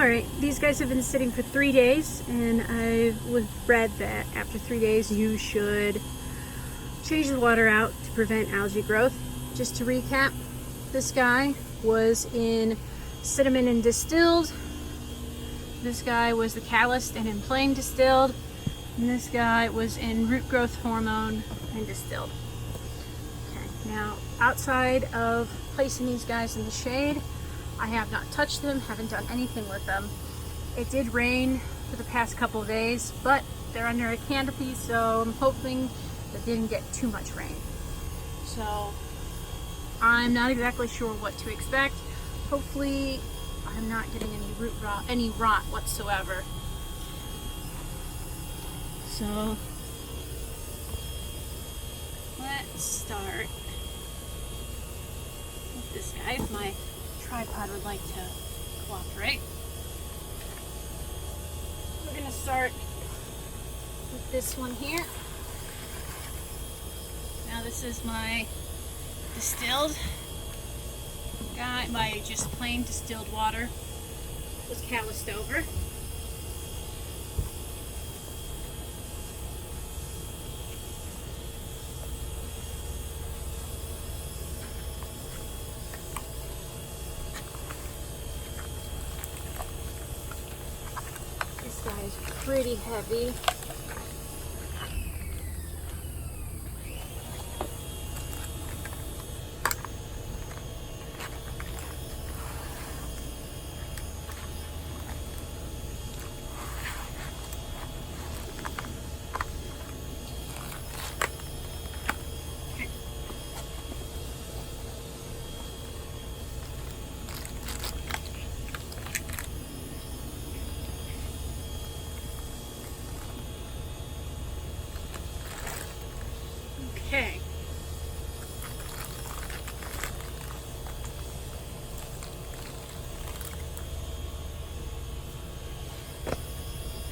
Alright, these guys have been sitting for 3 days, and I was read that after 3 days you should change the water out to prevent algae growth. Just to recap, this guy was in cinnamon and distilled. This guy was the calloused and in plain distilled. And this guy was in root growth hormone and distilled. Okay, now outside of placing these guys in the shade, I have not touched them, haven't done anything with them. It did rain for the past couple of days, but they're under a canopy, so I'm hoping that they didn't get too much rain. So I'm not exactly sure what to expect. Hopefully I'm not getting any rot whatsoever. So let's start with this guy. If my tripod would like to cooperate. We're going to start with this one here. Now this is my distilled guy. My just plain distilled water was calloused over. This guy's pretty heavy. Okay.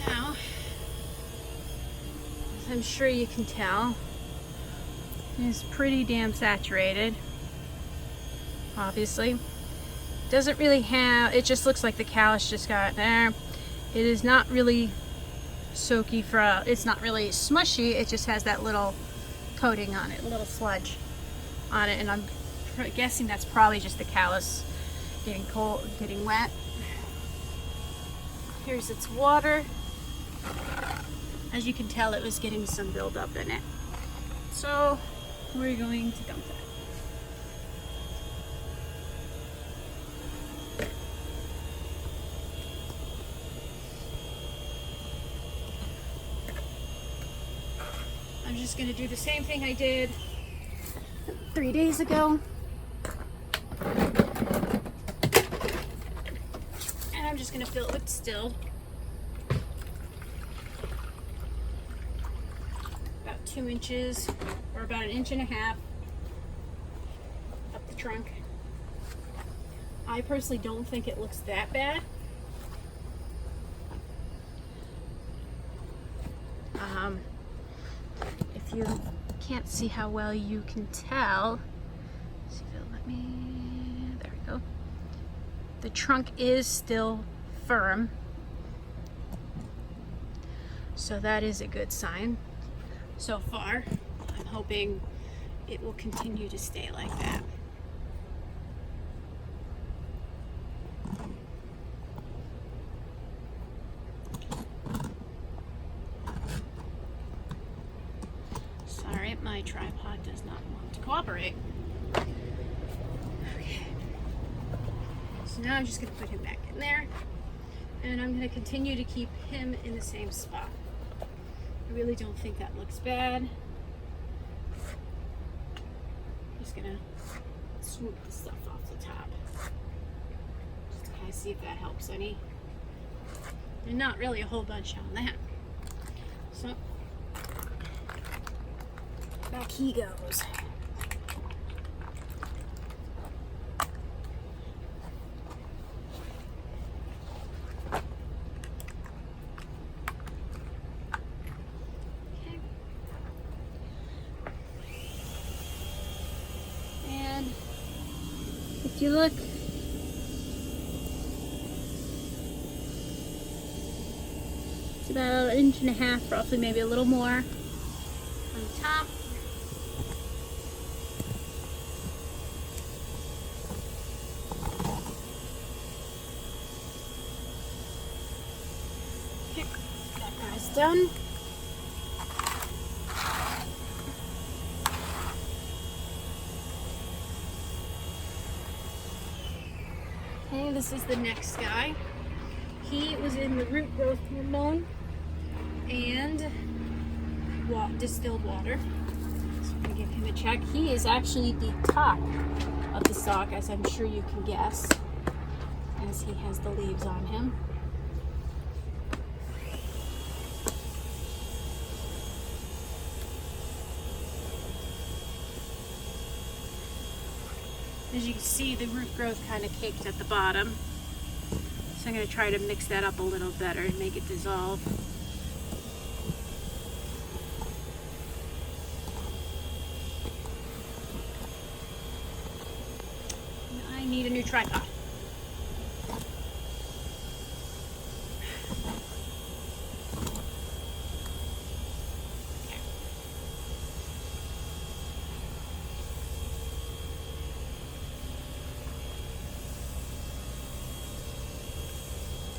Now, as I'm sure you can tell, it's pretty damn saturated. Obviously. Doesn't really have, it just looks like the callus just got there. It is not really soaky it's not really smushy, it just has that little coating on it, a little sludge on it, and I'm guessing that's probably just the callus getting cold, getting wet. Here's its water. As you can tell, it was getting some buildup in it. So we're going to dump that. I'm just going to do the same thing I did 3 days ago. And I'm just going to fill it with distilled. About 2 inches, or about 1.5 inches up the trunk. I personally don't think it looks that bad. If you can't see how well you can tell, see if it'll let me, there we go. The trunk is still firm, so that is a good sign so far. I'm hoping it will continue to stay like that. Sorry, my tripod does not want to cooperate. Okay. So now I'm just going to put him back in there, and I'm going to continue to keep him in the same spot. I really don't think that looks bad. Just going to swoop the stuff off the top. Just to kind of see if that helps any. And not really a whole bunch on that. So back he goes. Okay. And if you look about 1.5 inches, roughly, maybe a little more on the top. Okay, that guy's done. Okay, this is the next guy. He was in the root growth hormone and distilled water. So I'm going to give him a check. He is actually the top of the stalk, as I'm sure you can guess, as he has the leaves on him. As you can see, the root growth kind of caked at the bottom. So I'm going to try to mix that up a little better and make it dissolve. I need a new tripod.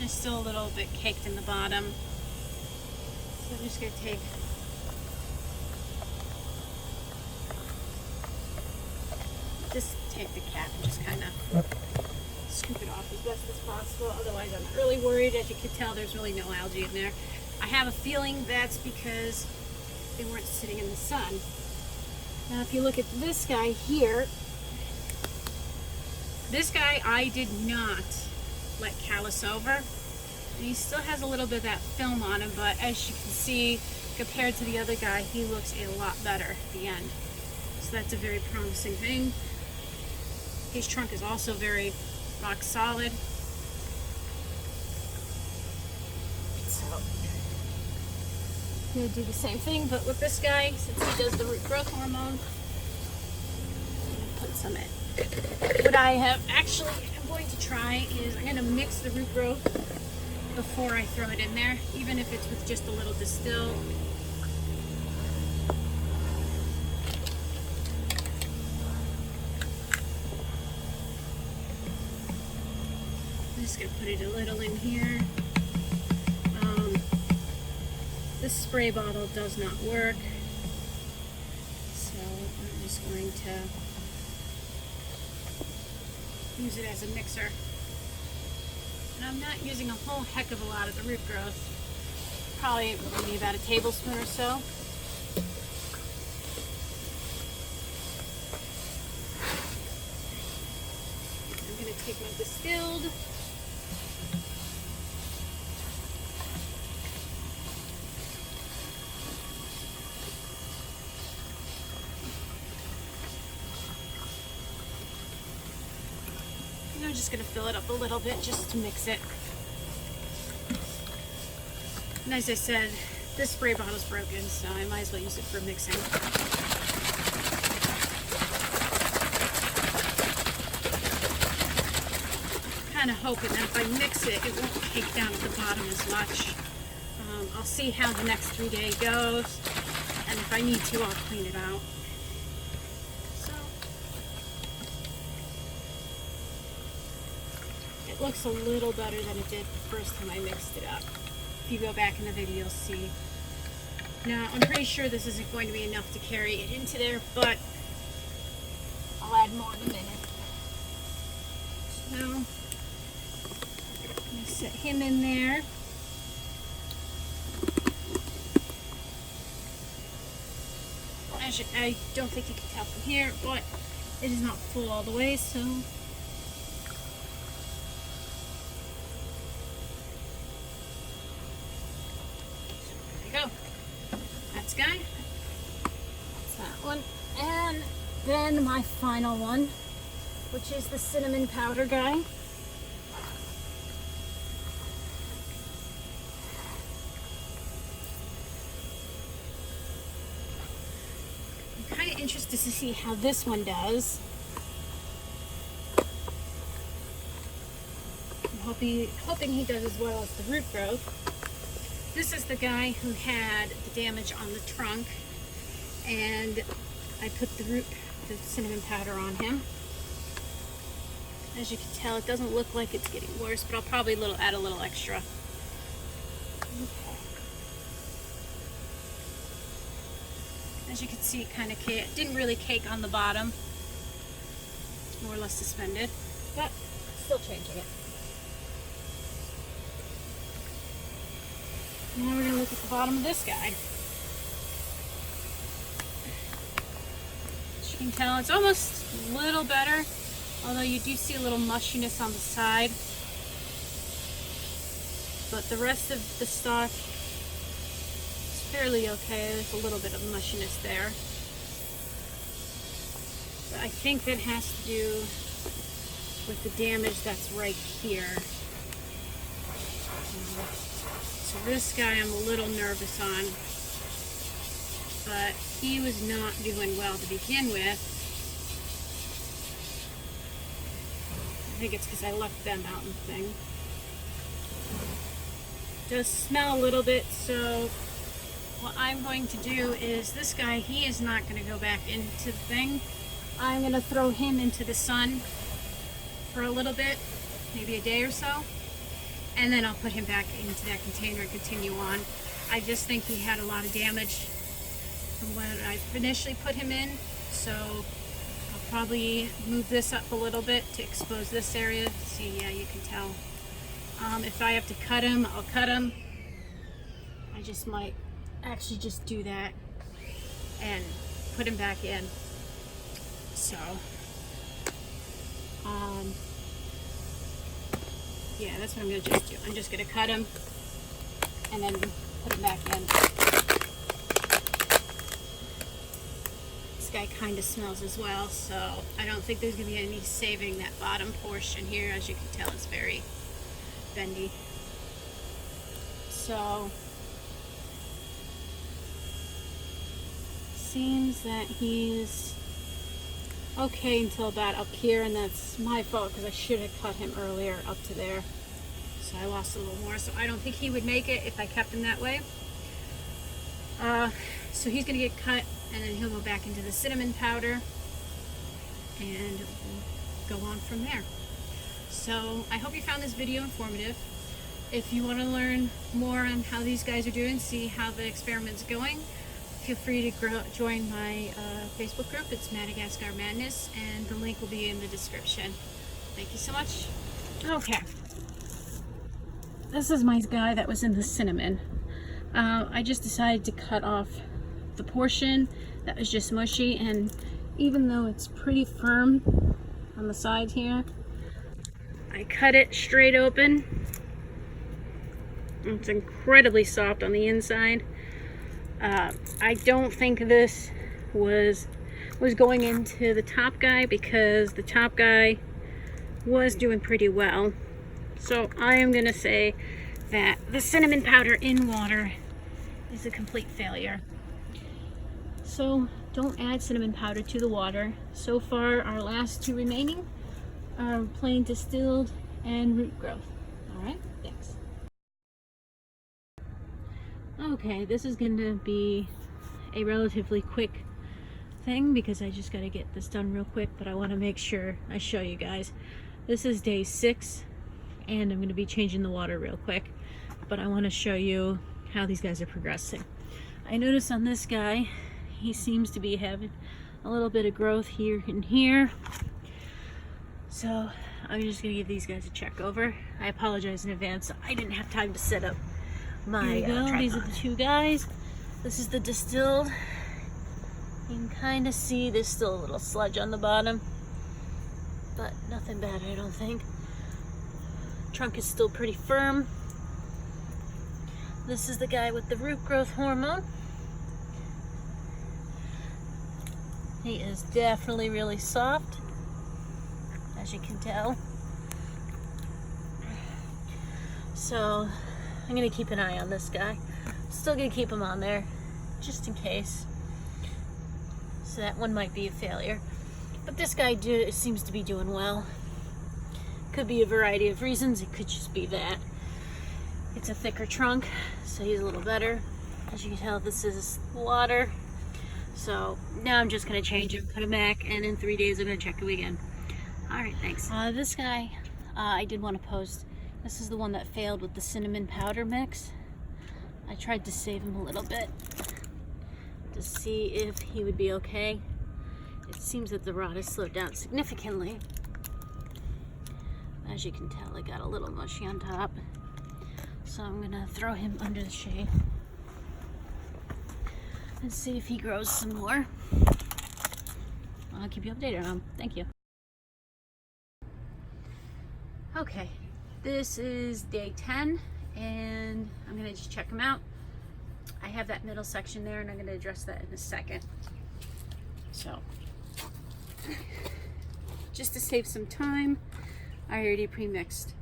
It's still a little bit caked in the bottom. So I'm just going to take the cap and just kind of scoop it off as best as possible. Otherwise, I'm not really worried. As you can tell, there's really no algae in there. I have a feeling that's because they weren't sitting in the sun. Now, if you look at this guy here, this guy I did not let callus over. And he still has a little bit of that film on him, but as you can see, compared to the other guy, he looks a lot better at the end. So that's a very promising thing. His trunk is also very rock solid. So I'm going to do the same thing, but with this guy, since he does the root growth hormone, I'm going to put some in. What I have actually am going to try is I'm going to mix the root growth before I throw it in there, even if it's with just a little distilled. I'm just going to put it a little in here. This spray bottle does not work, so I'm just going to use it as a mixer. And I'm not using a whole heck of a lot of the root growth. Probably maybe about a tablespoon or so. I'm going to take my distilled. I'm just going to fill it up a little bit just to mix it. And as I said, this spray bottle is broken, so I might as well use it for mixing. I'm kind of hoping that if I mix it, it won't cake down at the bottom as much. I'll see how the next 3 days goes, and if I need to, I'll clean it out. It looks a little better than it did the first time I mixed it up. If you go back in the video, you'll see. Now, I'm pretty sure this isn't going to be enough to carry it into there, but I'll add more in a minute. So, I'm going to set him in there. I don't think you can tell from here, but it is not full all the way, so guy. That's that one. And then my final one, which is the cinnamon powder guy. I'm kind of interested to see how this one does. I'm hoping he does as well as the root growth. This is the guy who had the damage on the trunk, and I put the cinnamon powder on him. As you can tell, it doesn't look like it's getting worse, but I'll probably add a little extra. Okay. As you can see, it kind of didn't really cake on the bottom. More or less suspended, but still changing it. Now we're going to look at the bottom of this guy. As you can tell, it's almost a little better, although you do see a little mushiness on the side. But the rest of the stock is fairly okay. There's a little bit of mushiness there. But I think that has to do with the damage that's right here. So this guy I'm a little nervous on, but he was not doing well to begin with. I think it's because I left them out in the thing. It does smell a little bit, so what I'm going to do is this guy, he is not going to go back into the thing. I'm going to throw him into the sun for a little bit, maybe a day or so. And then I'll put him back into that container and continue on. I just think he had a lot of damage from when I initially put him in. So I'll probably move this up a little bit to expose this area. See, yeah, you can tell. If I have to cut him, I'll cut him. I just might actually just do that and put him back in. So, yeah, that's what I'm going to just do. I'm just going to cut him and then put him back in. This guy kind of smells as well, so I don't think there's going to be any saving that bottom portion here. As you can tell, it's very bendy. So, seems that he's okay until about up here, and that's my fault because I should have cut him earlier up to there. So I lost a little more. So I don't think he would make it if I kept him that way. So he's going to get cut, and then he'll go back into the cinnamon powder, and we'll go on from there. So I hope you found this video informative. If you want to learn more on how these guys are doing, see how the experiment's going, feel free to join my Facebook group. It's Madagascar Madness, and the link will be in the description. Thank you so much. Okay. This is my guy that was in the cinnamon. I just decided to cut off the portion that was just mushy, and even though it's pretty firm on the sides here, I cut it straight open. It's incredibly soft on the inside. I don't think this was going into the top guy because the top guy was doing pretty well. So I am going to say that the cinnamon powder in water is a complete failure. So don't add cinnamon powder to the water. So far, our last two remaining are plain distilled and root growth. All right, thanks. Okay, this is going to be a relatively quick thing because I just got to get this done real quick, but I want to make sure I show you guys. This is day 6, and I'm going to be changing the water real quick, but I want to show you how these guys are progressing. I noticed on this guy, he seems to be having a little bit of growth here and here. So I'm just going to give these guys a check over. I apologize in advance. I didn't have time to set up my tripod. These are the two guys. This is the distilled. You can kind of see there's still a little sludge on the bottom, but nothing bad, I don't think. Trunk is still pretty firm. This is the guy with the root growth hormone. He is definitely really soft, as you can tell. So I'm gonna keep an eye on this guy. Still gonna keep him on there, just in case. So that one might be a failure. But this guy seems to be doing well. Could be a variety of reasons. It could just be that. It's a thicker trunk, so he's a little better. As you can tell, this is water. So now I'm just gonna change him, put him back, and in 3 days I'm gonna check him again. All right, thanks. This guy, I did want to post. This is the one that failed with the cinnamon powder mix. I tried to save him a little bit to see if he would be okay. It seems that the rot has slowed down significantly. As you can tell, it got a little mushy on top. So I'm gonna throw him under the shade and see if he grows some more. I'll keep you updated on him. Thank you. Okay, this is day 10, and I'm gonna just check him out. I have that middle section there, and I'm gonna address that in a second. So, just to save some time, I already pre-mixed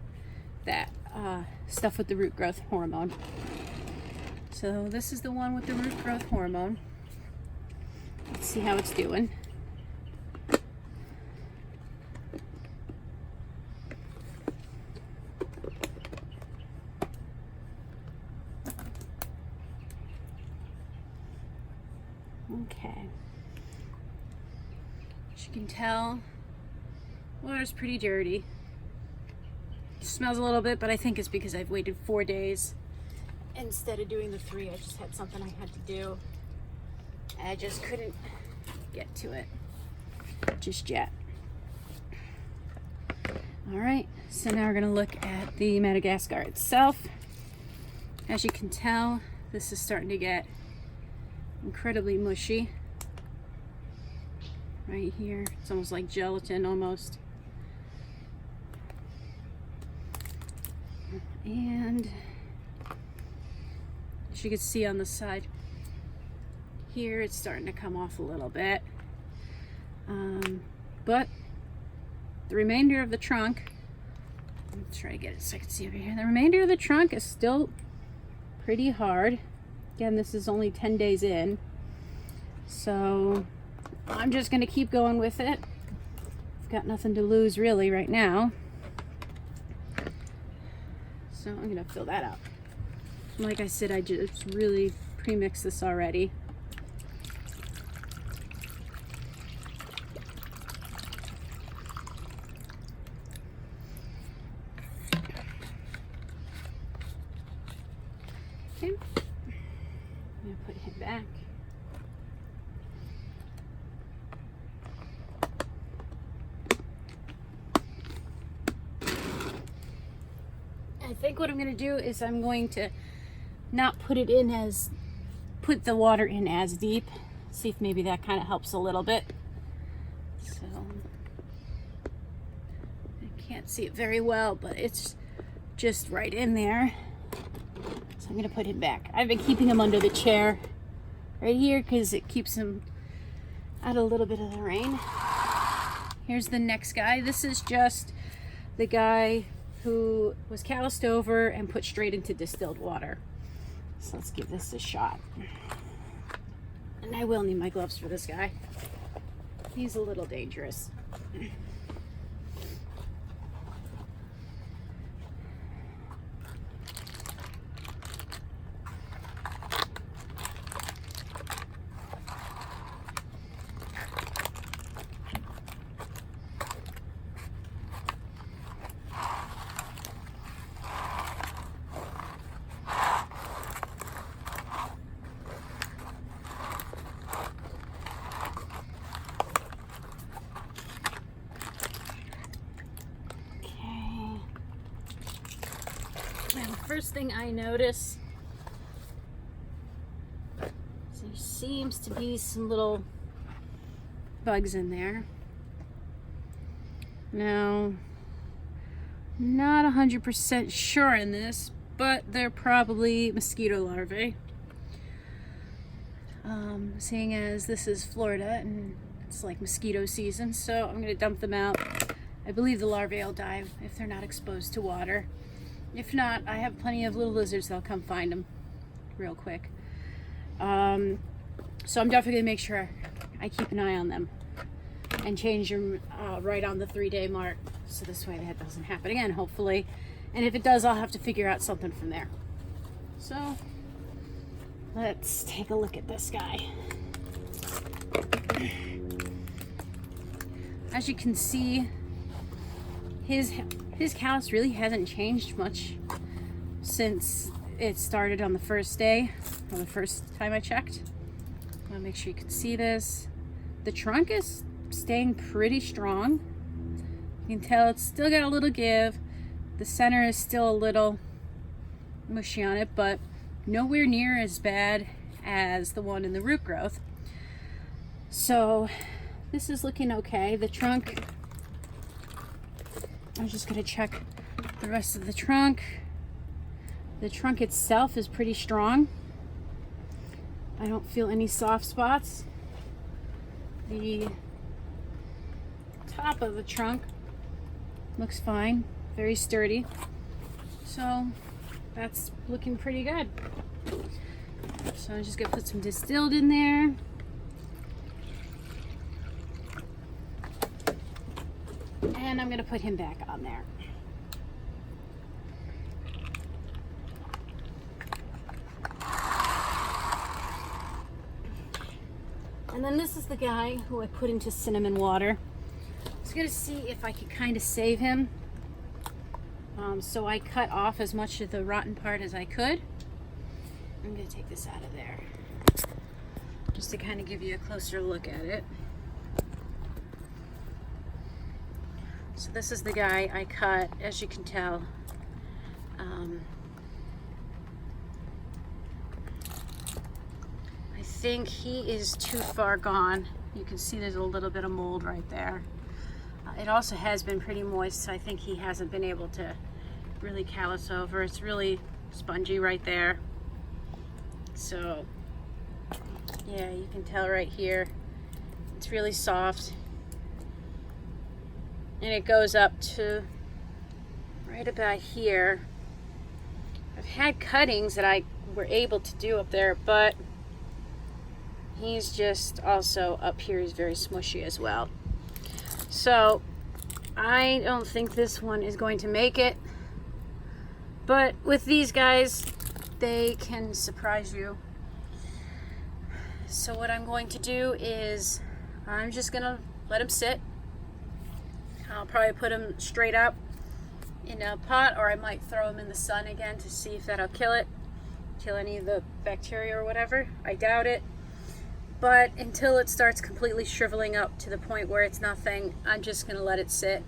that stuff with the root growth hormone. So this is the one with the root growth hormone. Let's see how it's doing. Okay. As you can tell, water's pretty dirty. It smells a little bit, but I think it's because I've waited 4 days instead of doing the 3. I just had something I had to do. I just couldn't get to it just yet. All right, so now we're gonna look at the Madagascar itself. As you can tell, this is starting to get incredibly mushy. Right here, it's almost like gelatin almost. And as you can see on the side here, it's starting to come off a little bit. But the remainder of the trunk, let's try to get it so I can see over here. The remainder of the trunk is still pretty hard. Again, this is only 10 days in. So I'm just gonna keep going with it. I've got nothing to lose really right now. So I'm gonna fill that up. Like I said, I just really pre-mixed this already. Okay, I'm gonna put him back. I think what I'm going to do is I'm going to not put it in as, put the water in as deep. See if maybe that kind of helps a little bit. So, I can't see it very well, but it's just right in there. So I'm going to put him back. I've been keeping him under the chair right here because it keeps him out a little bit of the rain. Here's the next guy. This is just the guy who was calloused over and put straight into distilled water. So let's give this a shot. And I will need my gloves for this guy. He's a little dangerous. First thing I notice is there seems to be some little bugs in there. Now, not 100% sure in this, but they're probably mosquito larvae. Seeing as this is Florida and it's like mosquito season, so I'm gonna dump them out. I believe the larvae will die if they're not exposed to water. If not, I have plenty of little lizards that'll come find them real quick. So I'm definitely gonna make sure I keep an eye on them and change them right on the 3-day mark, so this way that doesn't happen again. Hopefully And if it does, I'll have to figure out something from there. So let's take a look at this guy. As you can see, his callus really hasn't changed much since it started on the first day, or the first time I checked. I want to make sure you can see this. The trunk is staying pretty strong. You can tell it's still got a little give. The center is still a little mushy on it, but nowhere near as bad as the one in the root growth. So this is looking okay. The trunk, I'm just going to check the rest of the trunk. The trunk itself is pretty strong. I don't feel any soft spots. The top of the trunk looks fine, very sturdy. So that's looking pretty good. So I'm just gonna put some Distilled in there. And I'm gonna put him back on there. And then this is the guy who I put into cinnamon water. I was gonna see if I could kind of save him. So I cut off as much of the rotten part as I could. I'm gonna take this out of there, just to kind of give you a closer look at it. So this is the guy I cut, as you can tell. I think he is too far gone. You can see there's a little bit of mold right there. It also has been pretty moist, so I think he hasn't been able to really callus over. It's really spongy right there. So yeah, you can tell right here, it's really soft. And it goes up to right about here. I've had cuttings that I were able to do up there, but he's just also up here, he's very smushy as well. So I don't think this one is going to make it, but with these guys, they can surprise you. So what I'm going to do is I'm just gonna let him sit. I'll probably put him straight up in a pot, or I might throw him in the sun again to see if that'll kill any of the bacteria or whatever. I doubt it. But until it starts completely shriveling up to the point where it's nothing, I'm just gonna let it sit.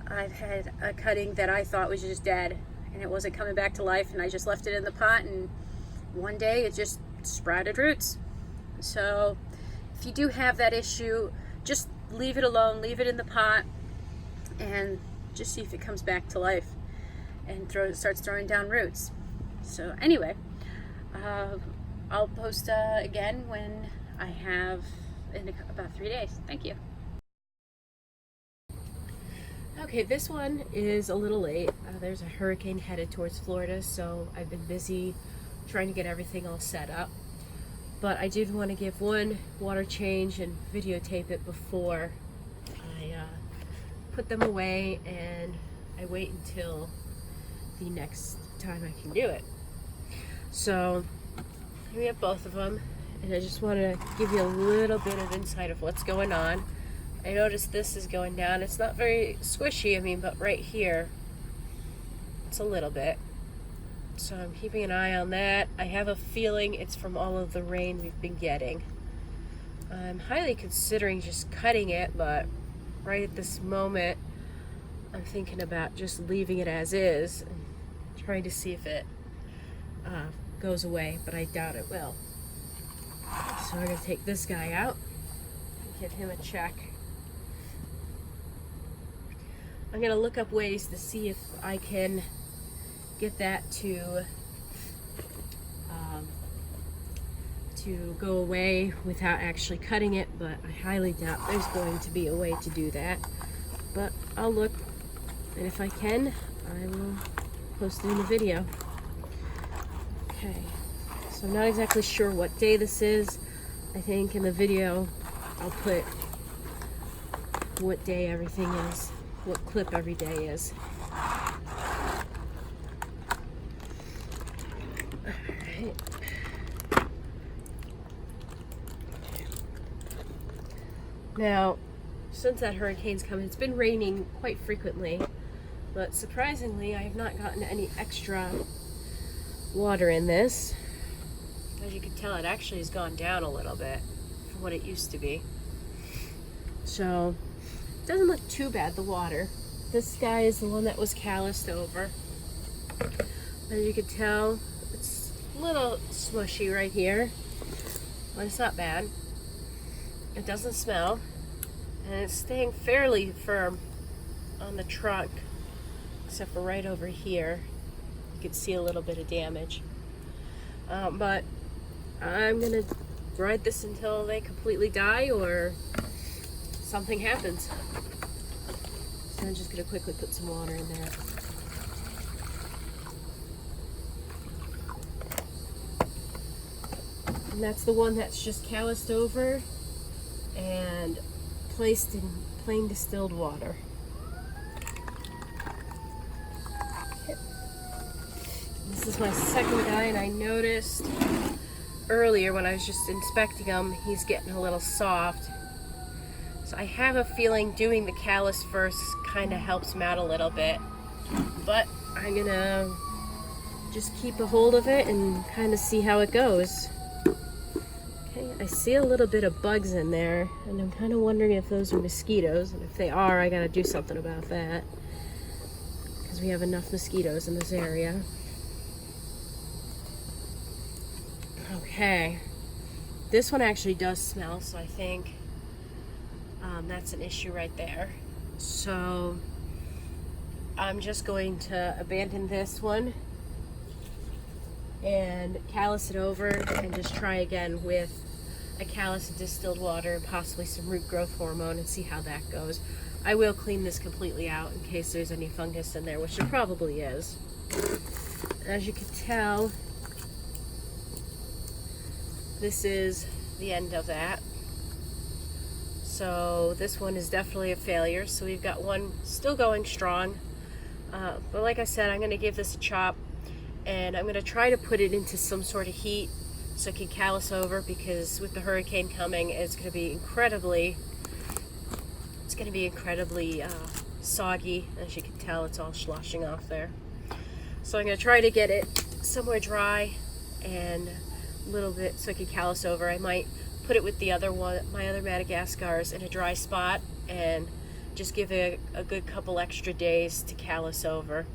I've had a cutting that I thought was just dead and it wasn't coming back to life, and I just left it in the pot, and one day it just sprouted roots. So if you do have that issue, just leave it alone, leave it in the pot, and just see if it comes back to life and starts throwing down roots. So anyway, I'll post again when I have in about 3 days. Thank you. Okay, this one is a little late. There's a hurricane headed towards Florida, so I've been busy trying to get everything all set up. But I did want to give one water change and videotape it before I put them away, and I wait until the next time I can do it. So here we have both of them, and I just want to give you a little bit of insight of what's going on. I noticed this is going down. It's not very squishy, I mean, but right here it's a little bit. So I'm keeping an eye on that. I have a feeling it's from all of the rain we've been getting. I'm highly considering just cutting it, but right at this moment I'm thinking about just leaving it as is and trying to see if it goes away, but I doubt it will. So I'm going to take this guy out and give him a check. I'm going to look up ways to see if I can get that to go away without actually cutting it, but I highly doubt there's going to be a way to do that. But I'll look, and if I can, I will post it in a video. Okay, so I'm not exactly sure what day this is. I think in the video I'll put what day everything is, what clip every day is. Okay. Now, since that hurricane's come, it's been raining quite frequently, but surprisingly, I have not gotten any extra water in this. As you can tell, it actually has gone down a little bit from what it used to be. So, it doesn't look too bad, the water. This guy is the one that was calloused over. As you can tell, it's a little smushy right here, but it's not bad. It doesn't smell, and it's staying fairly firm on the trunk, except for right over here. You can see a little bit of damage. But I'm gonna ride this until they completely die or something happens. So I'm just gonna quickly put some water in there. And that's the one that's just calloused over and placed in plain distilled water. Okay. This is my second guy, and I noticed earlier when I was just inspecting him, he's getting a little soft. So I have a feeling doing the callus first kind of helps him out a little bit. But I'm gonna just keep a hold of it and kind of see how it goes. Okay, I see a little bit of bugs in there, and I'm kind of wondering if those are mosquitoes, and if they are, I gotta do something about that, because we have enough mosquitoes in this area. Okay, this one actually does smell, so I think that's an issue right there. So I'm just going to abandon this one and callus it over and just try again with a callus of distilled water and possibly some root growth hormone and see how that goes. I will clean this completely out in case there's any fungus in there, which there probably is. As you can tell, this is the end of that. So this one is definitely a failure. So we've got one still going strong. But like I said, I'm going to give this a chop, and I'm going to try to put it into some sort of heat so it can callus over, because with the hurricane coming, it's going to be incredibly soggy. As you can tell, it's all sloshing off there. So I'm going to try to get it somewhere dry and a little bit so it can callus over. I might put it with the other one, my other Madagascars, in a dry spot and just give it a good couple extra days to callus over.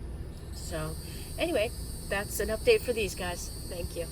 So anyway, that's an update for these guys. Thank you.